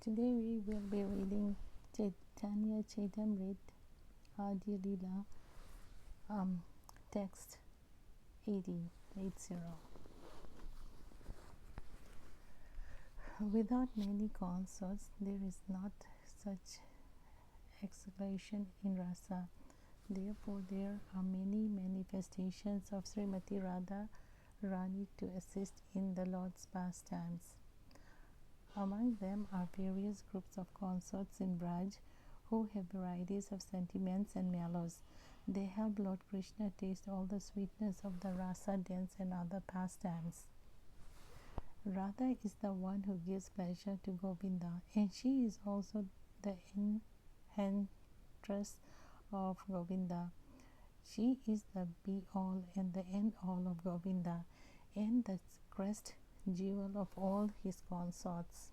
Today we will be reading Caritamrta, Adi Lila, text 80. Without many consorts, there is not such exhalation in rasa. Therefore, there are many manifestations of Srimati Radha Rani to assist in the Lord's pastimes. Among them are various groups of consorts in Braj who have varieties of sentiments and mellows. They help Lord Krishna taste all the sweetness of the rasa dance and other pastimes. Radha is the one who gives pleasure to Govinda, and she is also the enchantress of Govinda. She is the be-all and the end-all of Govinda, and the crest jewel of all his consorts.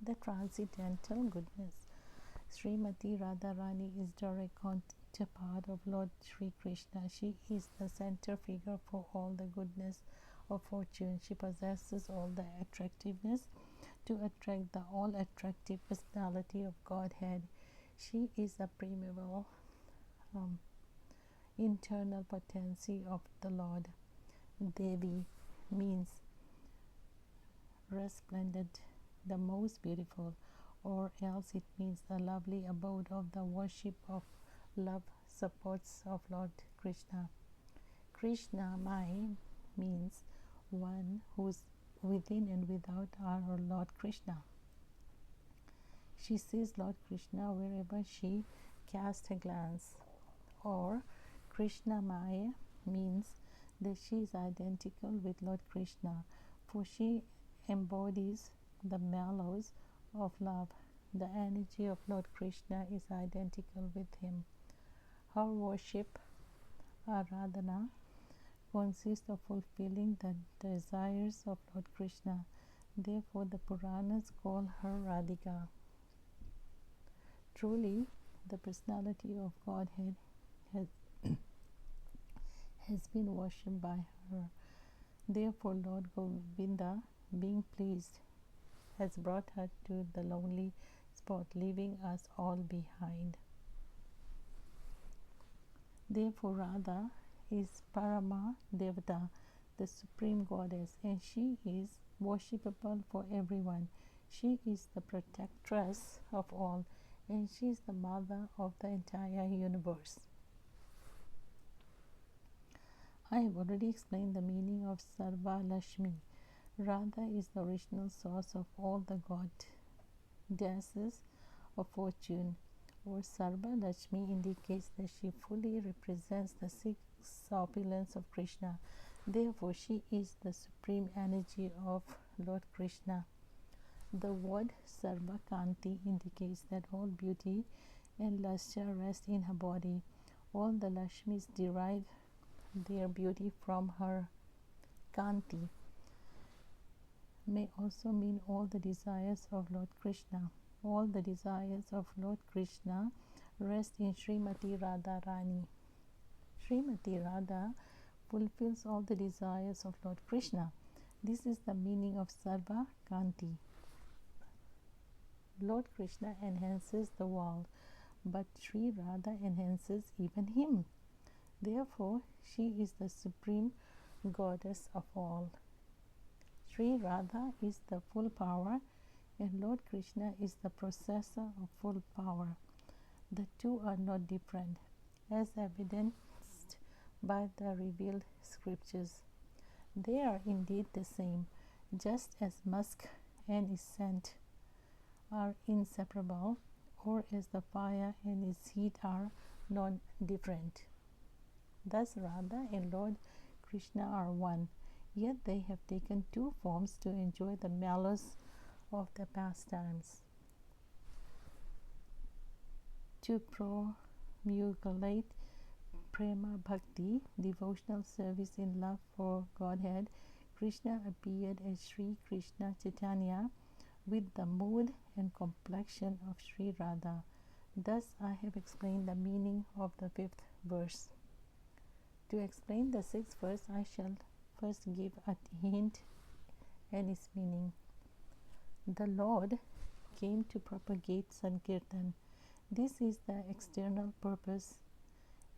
The transcendental goodness. Srimati Radharani is direct counterpart of Lord Sri Krishna. She is the center figure for all the goodness of fortune. She possesses all the attractiveness to attract the all-attractive personality of Godhead. She is the primeval internal potency of the Lord. Devi means resplendent, the most beautiful, or else it means the lovely abode of the worship of love supports of Lord Krishna. Krishnamai means one who's within and without our Lord Krishna. She sees Lord Krishna wherever she casts a glance. Or Krishnamaya means that she is identical with Lord Krishna, for she embodies the mellows of love. The energy of Lord Krishna is identical with him. Her worship, Aradhana, consists of fulfilling the desires of Lord Krishna. Therefore, the Puranas call her Radhika. Truly, the personality of Godhead has been worshipped by her. Therefore, Lord Govinda, being pleased, has brought her to the lonely spot, leaving us all behind. Therefore, Radha is Parama Devata, the supreme goddess, and she is worshipable for everyone. She is the protectress of all, and she is the mother of the entire universe. I have already explained the meaning of Sarva Lashmi. Radha is the original source of all the goddesses of fortune, or Sarva Lashmi indicates that she fully represents the six opulence of Krishna. Therefore, she is the supreme energy of Lord Krishna. The word Sarva Kanti indicates that all beauty and lustre rest in her body. All the Lashmis derive their beauty from her. Kanti may also mean all the desires of Lord Krishna. All the desires of Lord Krishna rest in Srimati Radharani. Srimati Radha fulfills all the desires of Lord Krishna. This is the meaning of Sarva Kanti. Lord Krishna enhances the world, but Sri Radha enhances even him. Therefore, she is the supreme goddess of all. Sri Radha is the full power, and Lord Krishna is the possessor of full power. The two are not different, as evidenced by the revealed scriptures. They are indeed the same, just as musk and its scent are inseparable, or as the fire and its heat are non-different. Thus, Radha and Lord Krishna are one, yet they have taken two forms to enjoy the mellows of their pastimes. To promulgate prema bhakti, devotional service in love for Godhead, Krishna appeared as Sri Krishna Chaitanya with the mood and complexion of Sri Radha. Thus, I have explained the meaning of the 5th verse. To explain the 6th verse, I shall first give a hint and its meaning. The Lord came to propagate Sankirtan. This is the external purpose,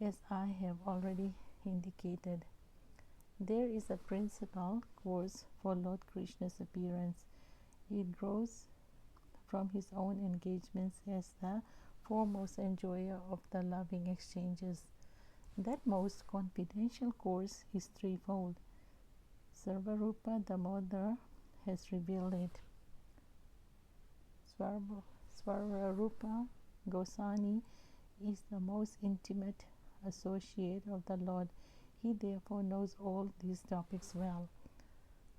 as I have already indicated. There is a principal course for Lord Krishna's appearance. It grows from his own engagements as the foremost enjoyer of the loving exchanges. That most confidential course is threefold. Sarvarupa Damodar has revealed it. Svarvarupa Goswami is the most intimate associate of the Lord. He therefore knows all these topics well.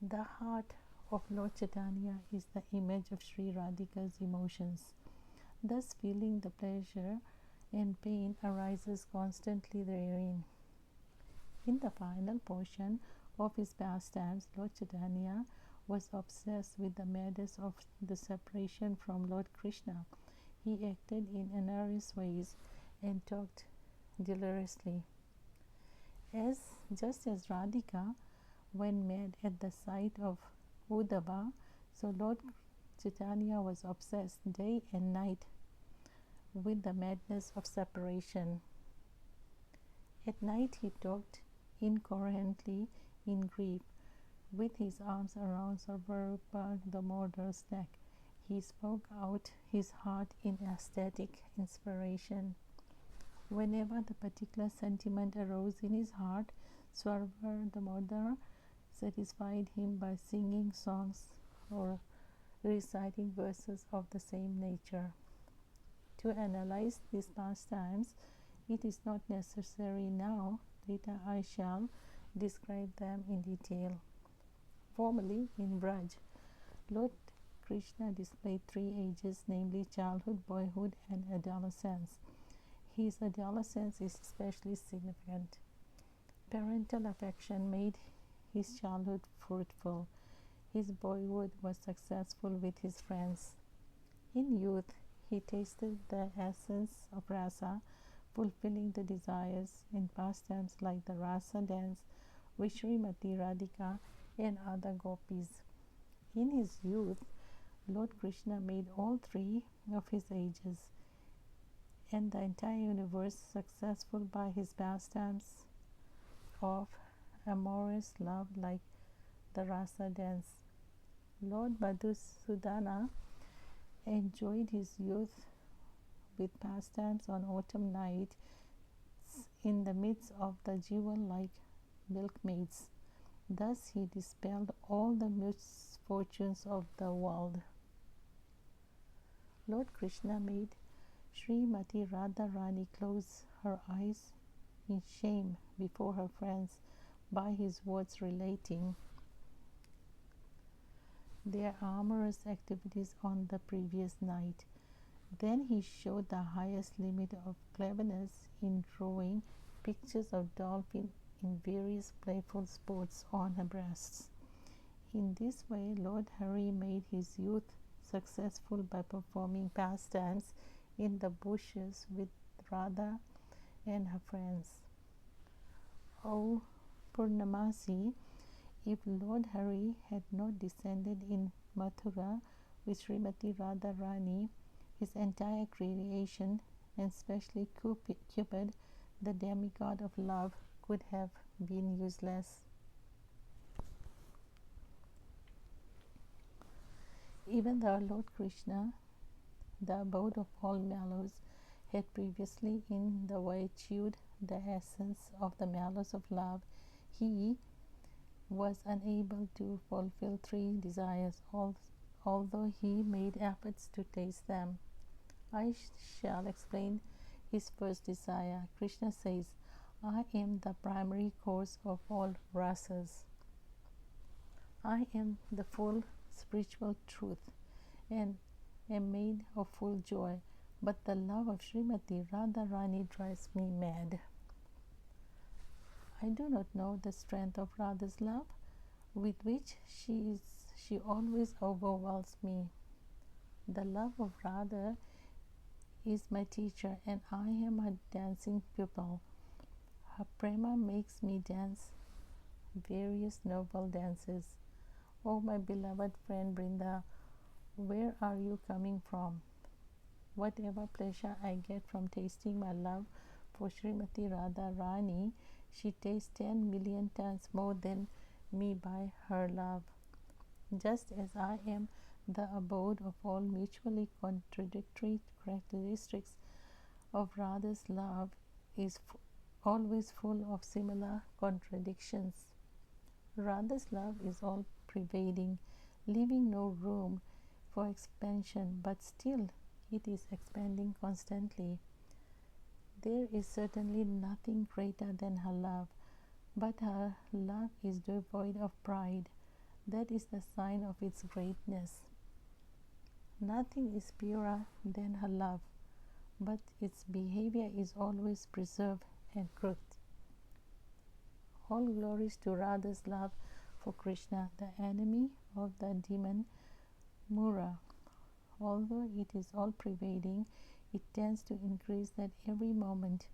The heart of Lord Chaitanya is the image of Sri Radhika's emotions. Thus, feeling the pleasure and pain arises constantly therein. In the final portion of his pastimes, Lord Chaitanya was obsessed with the madness of the separation from Lord Krishna. He acted in anarchic ways and talked deliriously. Just as Radhika, when mad at the sight of Uddhava, so Lord Chaitanya was obsessed day and night with the madness of separation. At night he talked incoherently in grief, with his arms around Sarvarupa Damodar's neck. He spoke out his heart in ecstatic inspiration. Whenever the particular sentiment arose in his heart, Sarvarupa Damodar satisfied him by singing songs or reciting verses of the same nature. To analyze these pastimes, it is not necessary now. Later I shall describe them in detail. Formerly in Braj, Lord Krishna displayed three ages, namely childhood, boyhood, and adolescence. His adolescence is especially significant. Parental affection made his childhood fruitful. His boyhood was successful with his friends. In youth, he tasted the essence of rasa, fulfilling the desires in pastimes like the rasa dance with Srimati Radhika and other gopis. In his youth, Lord Krishna made all three of his ages and the entire universe successful by his pastimes of amorous love like the rasa dance. Lord Madhusudana enjoyed his youth with pastimes on autumn nights in the midst of the jewel like milkmaids. Thus he dispelled all the misfortunes of the world. Lord Krishna made Srimati Radharani close her eyes in shame before her friends by his words relating their amorous activities on the previous night. Then he showed the highest limit of cleverness in drawing pictures of dolphin in various playful sports on her breasts. In this way, Lord Hari made his youth successful by performing pastimes in the bushes with Radha and her friends. O Purnamasi, if Lord Hari had not descended in Mathura with Srimati Radharani, his entire creation, and especially Cupid, the demigod of love, could have been useless. Even though Lord Krishna, the abode of all mallows, had previously in the way chewed the essence of the mallows of love, he was unable to fulfill three desires, although he made efforts to taste them. I shall explain his first desire. Krishna says, I am the primary cause of all rasas. I am the full spiritual truth and am made of full joy, but the love of Srimati Radharani drives me mad. I do not know the strength of Radha's love, with which she always overwhelms me. The love of Radha is my teacher, and I am her dancing pupil. Her prema makes me dance various noble dances. O my beloved friend Brinda, Where are you coming from? Whatever pleasure I get from tasting my love for Srimati Radha Rani, she tastes 10 million times more than me by her love. Just as I am the abode of all mutually contradictory characteristics of Radha's love is always full of similar contradictions. Radha's love is all pervading, leaving no room for expansion, but still it is expanding constantly. There is certainly nothing greater than her love, but her love is devoid of pride. That is the sign of its greatness. Nothing is purer than her love, but its behavior is always preserved and truth. All glories to Radha's love for Krishna, the enemy of the demon Mura. Although it is all pervading, it tends to increase at every moment.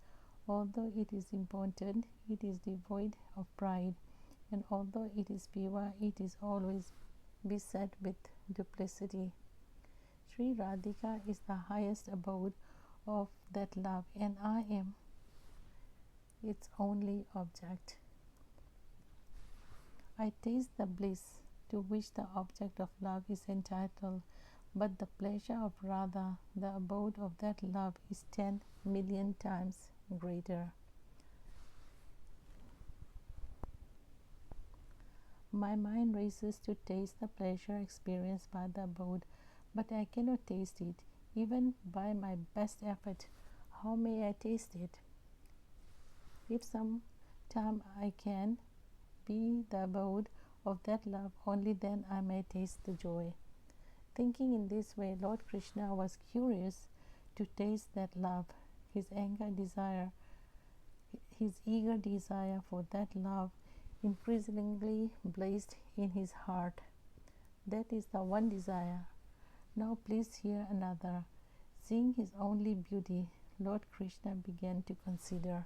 Although it is important, it is devoid of pride, and although it is pure, it is always beset with duplicity. Sri Radhika is the highest abode of that love, and I am its only object. I taste the bliss to which the object of love is entitled, but the pleasure of Radha, the abode of that love, is 10 million times greater. My mind races to taste the pleasure experienced by the abode, but I cannot taste it, even by my best effort. How may I taste it? If some time I can be the abode of that love, only then I may taste the joy. Thinking in this way, Lord Krishna was curious to taste that love. His eager desire for that love increasingly blazed in his heart. That is the one desire. Now please hear another. Seeing his only beauty, Lord Krishna began to consider,